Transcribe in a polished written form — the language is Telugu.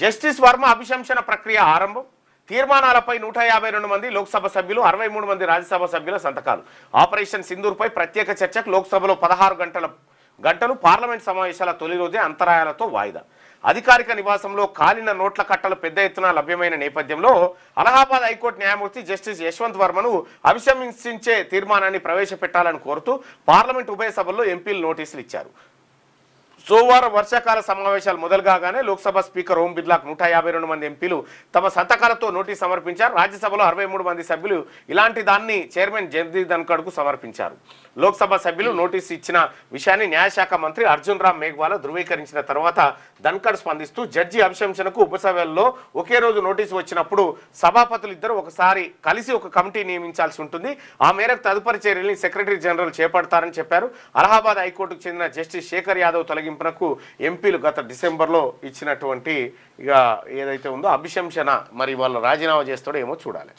జస్టిస్ వర్మ అభిశంసన ప్రక్రియ ఆరంభం. తీర్మానాలపై 152 మంది లోక్సభ సభ్యులు, 63 మంది రాజ్యసభ సభ్యుల సంతకాలు. ఆపరేషన్ సింధూర్పై ప్రత్యేక చర్చకు లోక్సభలో 16 గంటలు. పార్లమెంట్ సమావేశాల తొలి రోజే అంతరాయాలతో వాయిదా. అధికారిక నివాసంలో కాలిన నోట్ల కట్టలు పెద్ద ఎత్తున లభ్యమైన నేపథ్యంలో అలహాబాద్ హైకోర్టు న్యాయమూర్తి జస్టిస్ యశ్వంత్ వర్మను అభిశంసించే తీర్మానాన్ని ప్రవేశపెట్టాలని కోరుతూ పార్లమెంట్ ఉభయ సభల్లో ఎంపీలు నోటీసులు ఇచ్చారు. సోమవారం వర్షాకాల సమావేశాలు మొదలు కాగానే లోక్సభ స్పీకర్ ఓం బిర్లాకు 152 మంది ఎంపీలు తమ సంతకాలతో నోటీసు సమర్పించారు. రాజ్యసభలో 63 మంది సభ్యులు ఇలాంటి దాన్ని చైర్మన్ జగదీప్ ధన్ఖడ్కు సమర్పించారు. లోక్సభ సభ్యులు నోటీసు ఇచ్చిన విషయాన్ని న్యాయశాఖ మంత్రి అర్జున్ రామ్ మేఘ్వాలా ధృవీకరించిన తర్వాత ధన్ఖడ్ స్పందిస్తూ జడ్జి అభిశంసనకు ఉపసభల్లో ఒకే రోజు నోటీసు వచ్చినప్పుడు సభాపతులు ఇద్దరు ఒకసారి కలిసి ఒక కమిటీ నియమించాల్సి ఉంటుంది. ఆ మేరకు తదుపరి చర్యల్ని సెక్రటరీ జనరల్ చేపడతారని చెప్పారు. అలహాబాద్ హైకోర్టుకు చెందిన జస్టిస్ శేఖర్ యాదవ్ తొలగింపునకు ఎంపీలు గత డిసెంబర్లో ఇచ్చినటువంటి ఏదైతే ఉందో అభిశంసన మరి వాళ్ళు రాజీనామా చేస్తాడో ఏమో చూడాలి.